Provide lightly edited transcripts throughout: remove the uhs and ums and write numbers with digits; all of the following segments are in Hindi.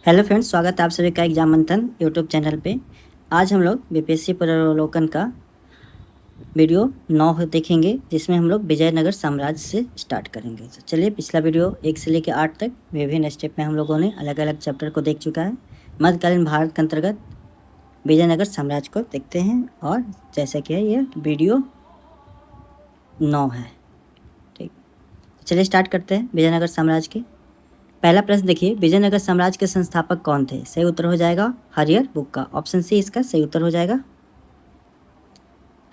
हेलो फ्रेंड्स, स्वागत है आप सभी का एग्जाम मंथन यूट्यूब चैनल पे। आज हम लोग बीपीएससी पुनरावलोकन का वीडियो 9 देखेंगे, जिसमें हम लोग विजयनगर साम्राज्य से स्टार्ट करेंगे। तो चलिए, पिछला वीडियो 1 से लेकर 8 तक विभिन्न स्टेप में हम लोगों ने अलग अलग चैप्टर को देख चुका है। मध्यकालीन भारत के अंतर्गत विजयनगर साम्राज्य को देखते हैं, और जैसा कि है ये वीडियो 9 है। ठीक, चलिए स्टार्ट करते हैं विजयनगर साम्राज्य के। पहला प्रश्न देखिए, विजयनगर साम्राज्य के संस्थापक कौन थे? सही उत्तर हो जाएगा हरिहर बुक्का। ऑप्शन सी इसका सही उत्तर हो जाएगा,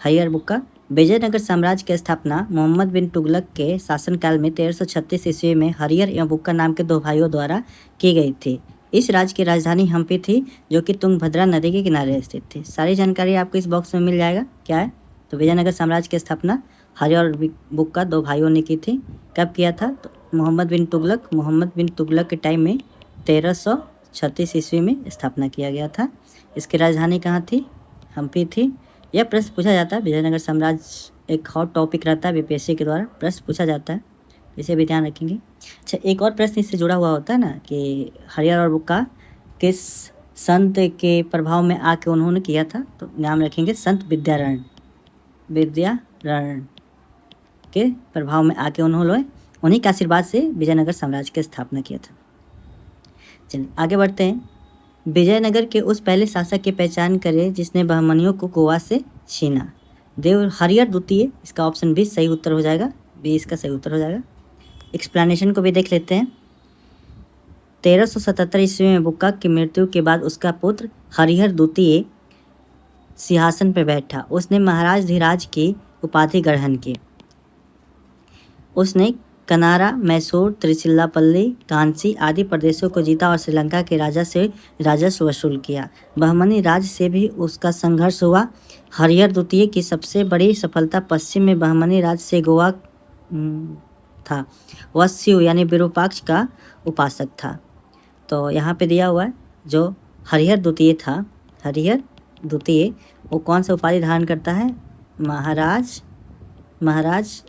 हरिहर बुक्का। विजयनगर साम्राज्य की स्थापना मोहम्मद बिन तुगलक के शासनकाल में 1336 ईस्वी में हरिहर एवं बुक्का नाम के दो भाइयों द्वारा की गई थी। इस राज्य की राजधानी हम्पी थी, जो कि तुंगभद्रा नदी के किनारे स्थित थी। सारी जानकारी आपको इस बॉक्स में मिल जाएगा। क्या है? तो विजयनगर साम्राज्य की स्थापना हरिहर और बुक्का दो भाइयों ने की थी। कब किया था? तो मोहम्मद बिन तुगलक के टाइम में 1336 ईस्वी में स्थापना किया गया था। इसकी राजधानी कहाँ थी? हम्पी थी। यह प्रश्न पूछा जाता है। विजयनगर साम्राज्य एक हॉट टॉपिक रहता है, बीपीएससी के द्वारा प्रश्न पूछा जाता है, इसे भी ध्यान रखेंगे। अच्छा, एक और प्रश्न इससे जुड़ा हुआ होता है ना, कि हरिहर और बुक्का किस संत के प्रभाव में आके उन्होंने किया था? तो नाम रखेंगे संत विद्यारण के प्रभाव में आके उन्होंने, उन्हीं के आशीर्वाद से विजयनगर साम्राज्य की स्थापना किया था। चलिए आगे बढ़ते हैं। विजयनगर के उस पहले शासक की पहचान करें जिसने बहमनियों को गोवा से छीना। देव हरिहर द्वितीय, इसका ऑप्शन बी सही उत्तर हो जाएगा। बी इसका सही उत्तर हो जाएगा। एक्सप्लेनेशन को भी देख लेते हैं। 1377 ईस्वी में बुक्का की मृत्यु के बाद उसका पुत्र हरिहर द्वितीय सिंहासन पर बैठा। उसने महाराज धीराज की उपाधि ग्रहण की। उसने कनारा, मैसूर, त्रिचिल्लापल्ली, कांची आदि प्रदेशों को जीता और श्रीलंका के राजा से राजस्व वसूल किया। बहमनी राज्य से भी उसका संघर्ष हुआ। हरिहर द्वितीय की सबसे बड़ी सफलता पश्चिम में बहमनी राज्य से गोवा था। वह शिव यानी विरूपाक्ष का उपासक था। तो यहाँ पे दिया हुआ है, जो हरिहर द्वितीय था, हरिहर द्वितीय वो कौन सा उपाधि धारण करता है? महाराज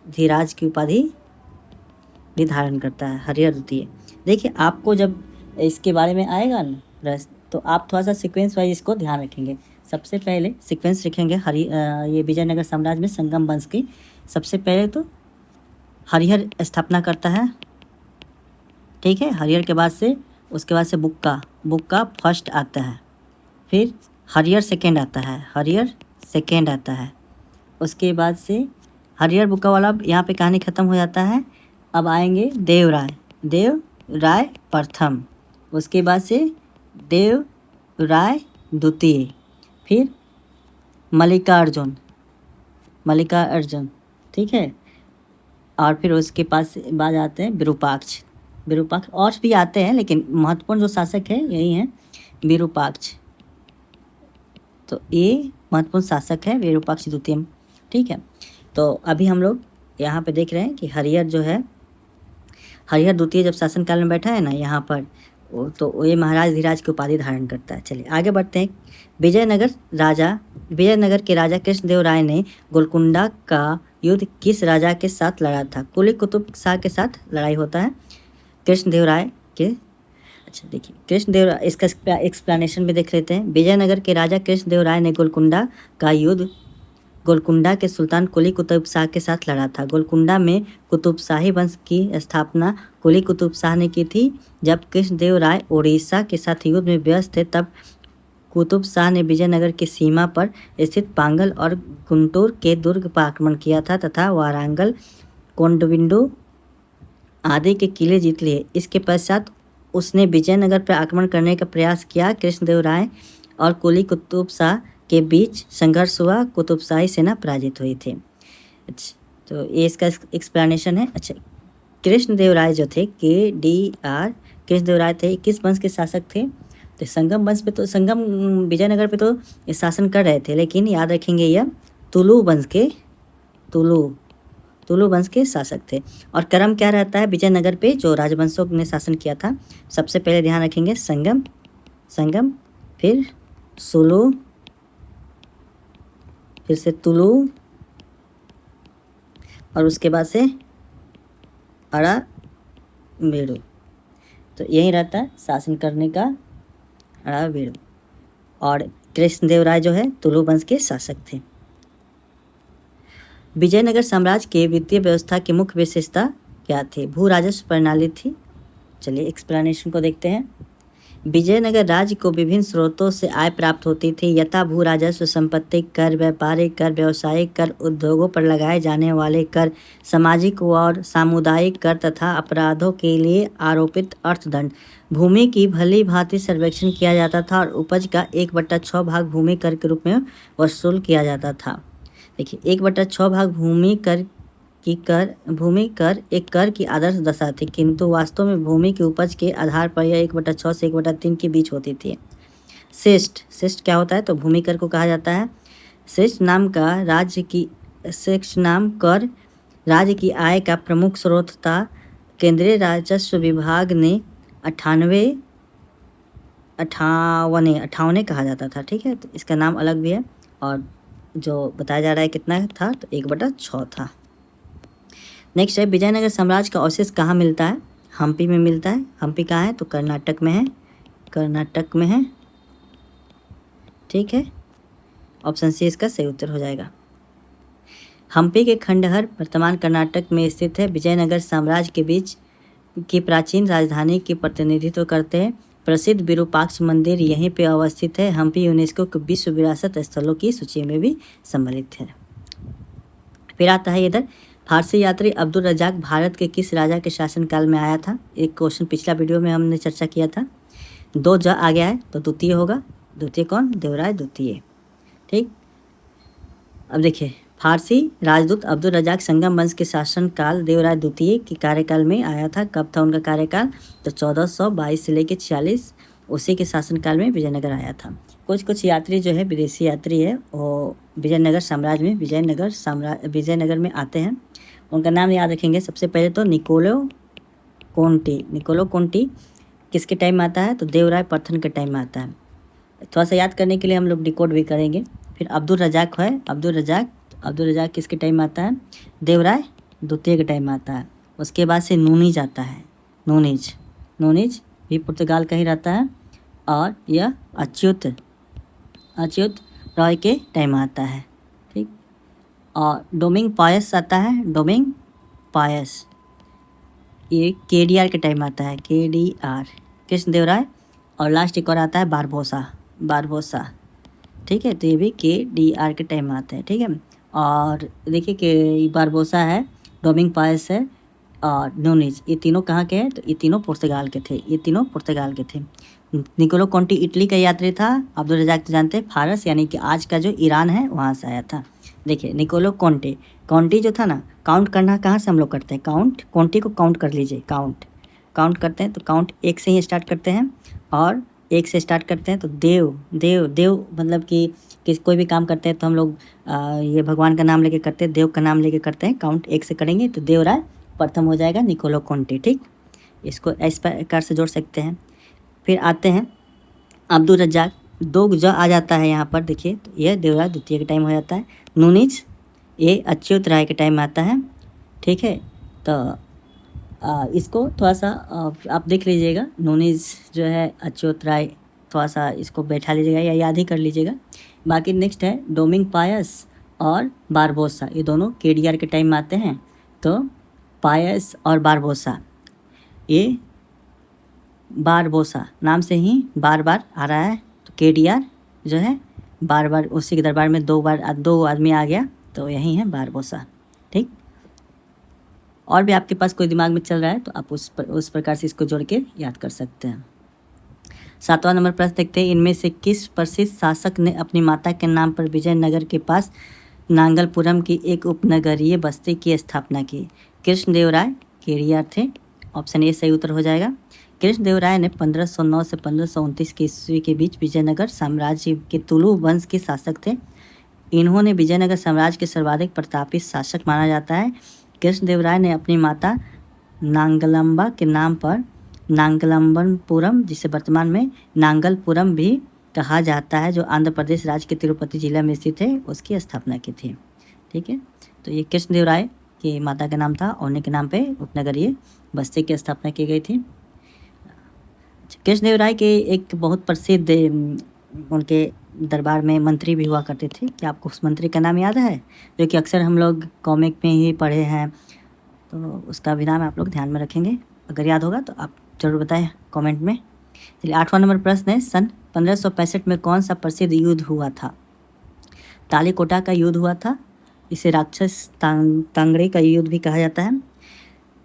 धीराज की उपाधि भी धारण करता है हरिहर द्वितीय। देखिए, आपको जब इसके बारे में आएगा ना प्रश्न, तो आप थोड़ा सा सीक्वेंस वाइज इसको ध्यान रखेंगे। सबसे पहले सीक्वेंस लिखेंगे ये विजयनगर साम्राज्य में संगम वंश की। सबसे पहले तो हरिहर स्थापना करता है, ठीक है। हरिहर के बाद से उसके बाद से बुक्का फर्स्ट आता है, फिर हरिहर सेकेंड आता है। उसके बाद से हरिहर बुक्का वाला यहाँ पे कहानी ख़त्म हो जाता है। अब आएंगे देवराय प्रथम, उसके बाद से देवराय द्वितीय, फिर मल्लिकार्जुन, ठीक है। और फिर उसके पास बाद आते हैं विरूपाक्ष। और भी आते हैं, लेकिन महत्वपूर्ण जो शासक है यही है विरूपाक्ष। तो ये महत्वपूर्ण शासक है विरूपाक्ष द्वितीय, ठीक है। तो अभी हम लोग यहाँ पे देख रहे हैं कि हरिहर जो है, हरिहर द्वितीय जब शासनकाल में बैठा है ना यहाँ पर, तो ये महाराज धीराज की उपाधि धारण करता है। चलिए आगे बढ़ते हैं। विजयनगर के राजा कृष्णदेव राय ने गोलकुंडा का युद्ध किस राजा के साथ लड़ा था? कुली कुतुब शाह के साथ लड़ाई होता है कृष्णदेव राय के। अच्छा देखिए, कृष्णदेव राय, इसका एक्सप्लेनेशन भी देख लेते हैं। विजयनगर के राजा कृष्णदेव राय ने गोलकुंडा का युद्ध गोलकुंडा के सुल्तान कुली कुतुब शाह के साथ लड़ा था। गोलकुंडा में कुतुबशाही वंश की स्थापना कुली कुतुब शाह ने की थी। जब कृष्णदेव राय उड़ीसा के साथ युद्ध में व्यस्त थे, तब कुतुब शाह ने विजयनगर की सीमा पर स्थित पांगल और गुंटूर के दुर्ग पर आक्रमण किया था तथा वारंगल, कोंडविंडु आदि के किले जीत लिए। इसके पश्चात उसने विजयनगर पर आक्रमण करने का प्रयास किया। कृष्णदेव राय और कुली कुतुब शाह के बीच संघर्ष हुआ। कुतुबशाही सेना पराजित हुई थी। अच्छा, तो ये इसका एक्सप्लेनेशन है। अच्छा, कृष्णदेव राय जो थे, कृष्णदेव राय थे, किस वंश के शासक थे? तो संगम वंश पे, तो संगम विजयनगर पे तो शासन कर रहे थे, लेकिन याद रखेंगे यह तुलु वंश के शासक थे। और क्रम क्या रहता है विजयनगर पे जो राजवंशों ने शासन किया था? सबसे पहले ध्यान रखेंगे संगम, फिर सुलु, फिर से तुलु, और उसके बाद से अरामेडु। तो यही रहता है शासन करने का अरावीर। और कृष्णदेवराय जो है तुलु वंश के शासक थे। विजयनगर साम्राज्य के वित्तीय व्यवस्था की मुख्य विशेषता क्या थी? भू राजस्व प्रणाली थी। चलिए एक्सप्लेनेशन को देखते हैं। विजयनगर राज्य को विभिन्न स्रोतों से आय प्राप्त होती थी, यथा भू राजस्व, संपत्ति कर, व्यापारिक कर, व्यवसायिक कर, उद्योगों पर लगाए जाने वाले कर, सामाजिक और सामुदायिक कर तथा अपराधों के लिए आरोपित अर्थदंड। भूमि की भली भांति सर्वेक्षण किया जाता था और उपज का 1/6 भाग भूमि कर के रूप में वसूल किया जाता था। देखिए 1/6 भाग भूमि कर एक कर की आदर्श दशा थी, किंतु वास्तव में भूमि की उपज के आधार पर यह 1/6 से 1/3 के बीच होती थी। शिष्ट क्या होता है? तो भूमि कर को कहा जाता है। शिष्ट नाम कर राज्य की आय का प्रमुख स्रोत था। केंद्रीय राजस्व विभाग ने 98 कहा जाता था। ठीक है, तो इसका नाम अलग भी है और जो बताया जा रहा है कितना था, तो 1/6 था। नेक्स्ट है विजयनगर साम्राज्य का अवशेष कहाँ मिलता है? हम्पी में मिलता है। हम्पी कहाँ है? तो कर्नाटक में है। ठीक है, ऑप्शन सी इसका सही उत्तर हो जाएगा। हम्पी के खंडहर वर्तमान कर्नाटक में स्थित है। विजयनगर साम्राज्य के बीच की प्राचीन राजधानी की प्रतिनिधित्व करते हैं। प्रसिद्ध विरूपाक्ष मंदिर यहीं पे अवस्थित है। हम्पी यूनेस्को के विश्व विरासत स्थलों की सूची में भी सम्मिलित है। फिर आता है इधर, फारसी यात्री अब्दुल रजाक भारत के किस राजा के शासनकाल में आया था? एक क्वेश्चन पिछला वीडियो में हमने चर्चा किया था। 2 ज आ गया है तो द्वितीय होगा। द्वितीय कौन? देवराय द्वितीय। ठीक, अब देखिए फारसी राजदूत अब्दुल रजाक संगम वंश के शासनकाल देवराय द्वितीय के कार्यकाल में आया था। कब था उनका कार्यकाल? तो 1422 से लेकर 46, उसी के शासनकाल में विजयनगर आया था। कुछ यात्री जो है विदेशी यात्री है वो विजयनगर साम्राज्य में विजयनगर में आते हैं। उनका नाम याद रखेंगे। सबसे पहले तो निकोलो कोंटी किसके टाइम में आता है? तो देवराय प्रथम के टाइम में आता है। थोड़ा सा याद करने के लिए हम लोग डिकोड भी करेंगे। फिर अब्दुल रजाक है। अब्दुल रजाक किसके टाइम में आता है? देवराय द्वितीय के टाइम में आता है। उसके बाद से नूनीज आता है। नूनीज भी पुर्तगाल का ही रहता है। और यह अच्युत रॉय के टाइम में आता है। ठीक, और डोमिंग पायस आता है। ये KDR के टाइम में आता है। KDR कृष्णदेवराय। और लास्ट एक और आता है बारबोसा। ठीक है, तो ये भी KDR के टाइम में आता है। ठीक है, और देखिए कि बारबोसा है, डोमिंग पायस है और नूनीज, ये तीनों कहाँ के हैं? तो ये तीनों पुर्तगाल के थे। निकोलो कोंटी इटली का यात्री था। अब्दुल रजाक तो जानते हैं फारस यानी कि आज का जो ईरान है वहाँ से आया था। देखिए निकोलो कोंटी जो था ना, काउंट करना कहाँ से हम लोग करते हैं? कोंटी को काउंट कर लीजिए। काउंट करते हैं तो काउंट 1 से ही स्टार्ट करते हैं और 1 से स्टार्ट करते हैं तो देव मतलब कि कोई भी काम करते हैं तो हम लोग ये भगवान का नाम लेके करते हैं, देव का नाम लेके करते हैं। काउंट 1 से करेंगे तो देवराय प्रथम हो जाएगा, निकोलो कोंटी। ठीक, इसको इस प्रकार से जोड़ सकते हैं। फिर आते हैं अब्दुल रजाक, 2 ज आ जाता है यहाँ पर। देखिए तो यह देवराय द्वितीय के टाइम हो जाता है। नूनीज ये अच्युत राय के टाइम में आता है। ठीक है, तो इसको थोड़ा सा आप देख लीजिएगा। नूनीज जो है अच्युत राय, थोड़ा सा इसको बैठा लीजिएगा या याद ही कर लीजिएगा। बाकी नेक्स्ट है डोमिंग पायस और बारबोसा, ये दोनों KDR के टाइम में आते हैं। तो पायस और बारबोसा, ये बारबोसा नाम से ही बार आ रहा है। तो KDR जो है बार उसी के दरबार में 2 आदमी आ गया, तो यही है बारबोसा। ठीक, और भी आपके पास कोई दिमाग में चल रहा है तो आप उस प्रकार से इसको जोड़ के याद कर सकते हैं। 7वां नंबर प्रश्न देखते हैं, इनमें से किस प्रसिद्ध शासक ने अपनी माता के नाम पर विजयनगर के पास नांगलपुरम की एक उपनगरीय बस्ती की स्थापना की? कृष्णदेवराय KDR थे। ऑप्शन ए सही उत्तर हो जाएगा। कृष्णदेवराय ने 1509 से 1529 की ईस्वी के बीच विजयनगर साम्राज्य के तुलु वंश के शासक थे। इन्होंने विजयनगर साम्राज्य के सर्वाधिक प्रतापी शासक माना जाता है। कृष्णदेवराय ने अपनी माता नांगलम्बा के नाम पर नांगलम्बनपुरम, जिसे वर्तमान में नांगलपुरम भी कहा जाता है, जो आंध्र प्रदेश राज्य के तिरुपति जिला में स्थित है, उसकी स्थापना की थी। ठीक है, तो ये कृष्णदेवराय की माता का नाम था और उन्हीं के नाम पे उपनगरीय बस्ती की स्थापना की गई थी। कृष्णदेव राय के एक बहुत प्रसिद्ध उनके दरबार में मंत्री भी हुआ करते थे। क्या आपको उस मंत्री का नाम याद है, जो कि अक्सर हम लोग कॉमिक में ही पढ़े हैं? तो उसका भी नाम आप लोग ध्यान में रखेंगे। अगर याद होगा तो आप ज़रूर बताएं कमेंट में। चलिए 8वां नंबर प्रश्न है, सन 1565 में कौन सा प्रसिद्ध युद्ध हुआ था? तालीकोटा का युद्ध हुआ था। इसे राक्षस तांगड़े का युद्ध भी कहा जाता है।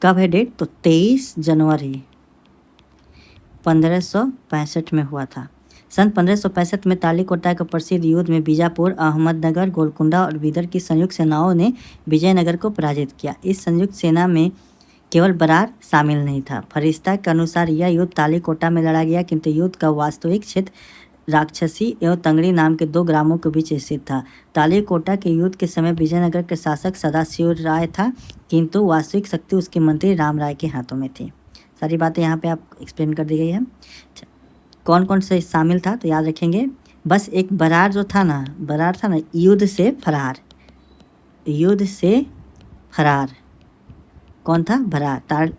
कब है डेट? तो 23 जनवरी 1565 में हुआ था। सन 1565 में तालीकोटा का प्रसिद्ध युद्ध में बीजापुर, अहमदनगर, गोलकुंडा और बीदर की संयुक्त सेनाओं ने विजयनगर को पराजित किया। इस संयुक्त सेना में केवल बरार शामिल नहीं था। फरिश्ता के अनुसार यह युद्ध तालीकोटा में लड़ा गया, किंतु युद्ध का वास्तविक क्षेत्र राक्षसी एवं तंगड़ी नाम के 2 ग्रामों के बीच स्थित था। तालीकोटा के युद्ध के समय विजयनगर के शासक सदाशिव राय था, किंतु वास्तविक शक्ति उसके मंत्री राम राय के हाथों में थी। सारी बातें यहाँ पे आप एक्सप्लेन कर दी गई है। कौन कौन से शामिल था तो याद रखेंगे। बस एक बरार जो था ना, बरार था ना, युद्ध से फरार, युद्ध से फरार। कौन था? बरार।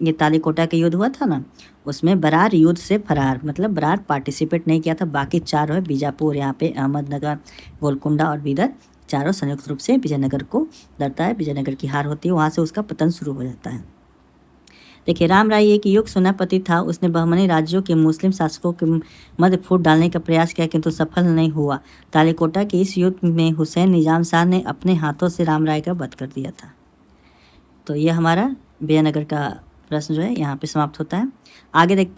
ये तालीकोटा का युद्ध हुआ था ना, उसमें बरार युद्ध से फरार, मतलब बरार पार्टिसिपेट नहीं किया था। बाकी चारों है, बीजापुर, यहाँ पे अहमदनगर, गोलकुंडा और बीदर, चारों संयुक्त रूप से विजयनगर को लड़ता है। विजयनगर की हार होती है, वहाँ से उसका पतन शुरू हो जाता है। देखिए, राम राय एक युग सेनापति था। उसने बहमनी राज्यों के मुस्लिम शासकों के मध्य फूट डालने का प्रयास किया, किंतु सफल नहीं हुआ। तालीकोटा के इस युद्ध में हुसैन निजाम शाह ने अपने हाथों से राम राय का वध कर दिया था। तो यह हमारा विजयनगर का प्रश्न जो है यहाँ पे समाप्त होता है। आगे देखते